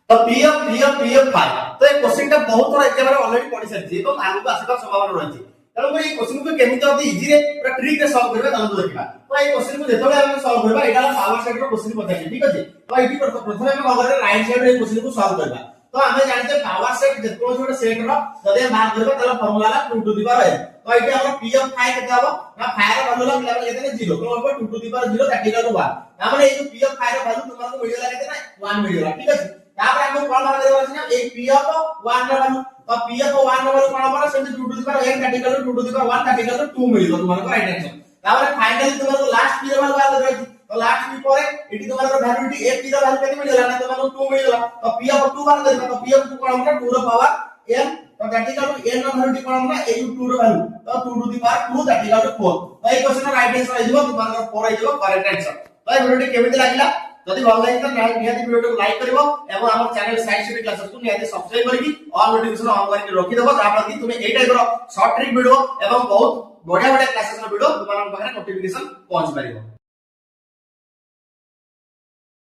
तो P of 5 तो ये क्वेश्चन टा बहुत थोड़ा एक बार ऑलरेडी पढ़ी सारी तो आगु आसीबा संभावना रही तेणु कर क्वेश्चन को केमिति अति इजी रे पूरा ट्रिक रे सॉल्व करबा चलतो देखिबा तो ये क्वेश्चन को जेतबे हम सॉल्व करबा एटा पावर सेट रो क्वेश्चन पचाइ ठीक अछि तो एठी प्रथम हम कह करे राइट साइड रे क्वेश्चन को सॉल्व करबा तो हमें जानते पावर सेट जेतो जोटे सेट रो जदे हम बात करबा ताला फार्मूला ला 2 टू द पावर n तो एठी हमर p ऑफ 5 केते हबो ना 5 रो वैल्यू ला मिला केते 0 तो हमर 2 to the power 0 that equal to 1 तामाने ए जो p ऑफ 5 रो वैल्यू तुमको मिलिला केते ना 1 मिलिला ठीक अछि तापर हम कोन बात करबा छै ना ए p ऑफ 1 रो वैल्यू तो p ऑफ 1 रो वैल्यू कोन हबो same 2 to the power n that equal to 2 to the power 1 that equal to 2 मिलिला तुमको राइट आंसर तापर फाइनली तुमको लास्ट p रो वैल्यू बात करबा तो लास्ट p परे एटी तुम्हारा वैल्यू टी a p रो वैल्यू केते मिलला ना तुमको 2 मिलला तो p ऑफ 2 बात करबा तो p ऑफ 2 कोन हमरा 2 रो पावर n तो दैट इक्वल टू n रो वैल्यू कोन हमरा a 2 रो वैल्यू तो 2 to the power 2 that equal to 4 तो এই क्वेश्चन राइट आंसर आइबो तुम्हारा 4 आइबो करेक्ट आंसर तो এই ভিডিওটি কেমিতি লাগিলা যদি ভাল লাগে তো নিহাতি ভিডিওটি লাইক করিবো এবং আমার চ্যানেল সায়েন্স স্টডি ক্লাसेस को নিহাতি সবস্ক্রাইব করিকি অল নোটিফিকেশন অন করিকি রখি দেবো যা প্রতি তুমি এই টাইপৰ শর্ট ট্রিক ভিডিও এবং বহুত বঢ়িয়া বঢ়িয়া ক্লাसेस ৰ ভিডিও তোমার পাখরে নোটিফিকেশন পहुंच পারিবো।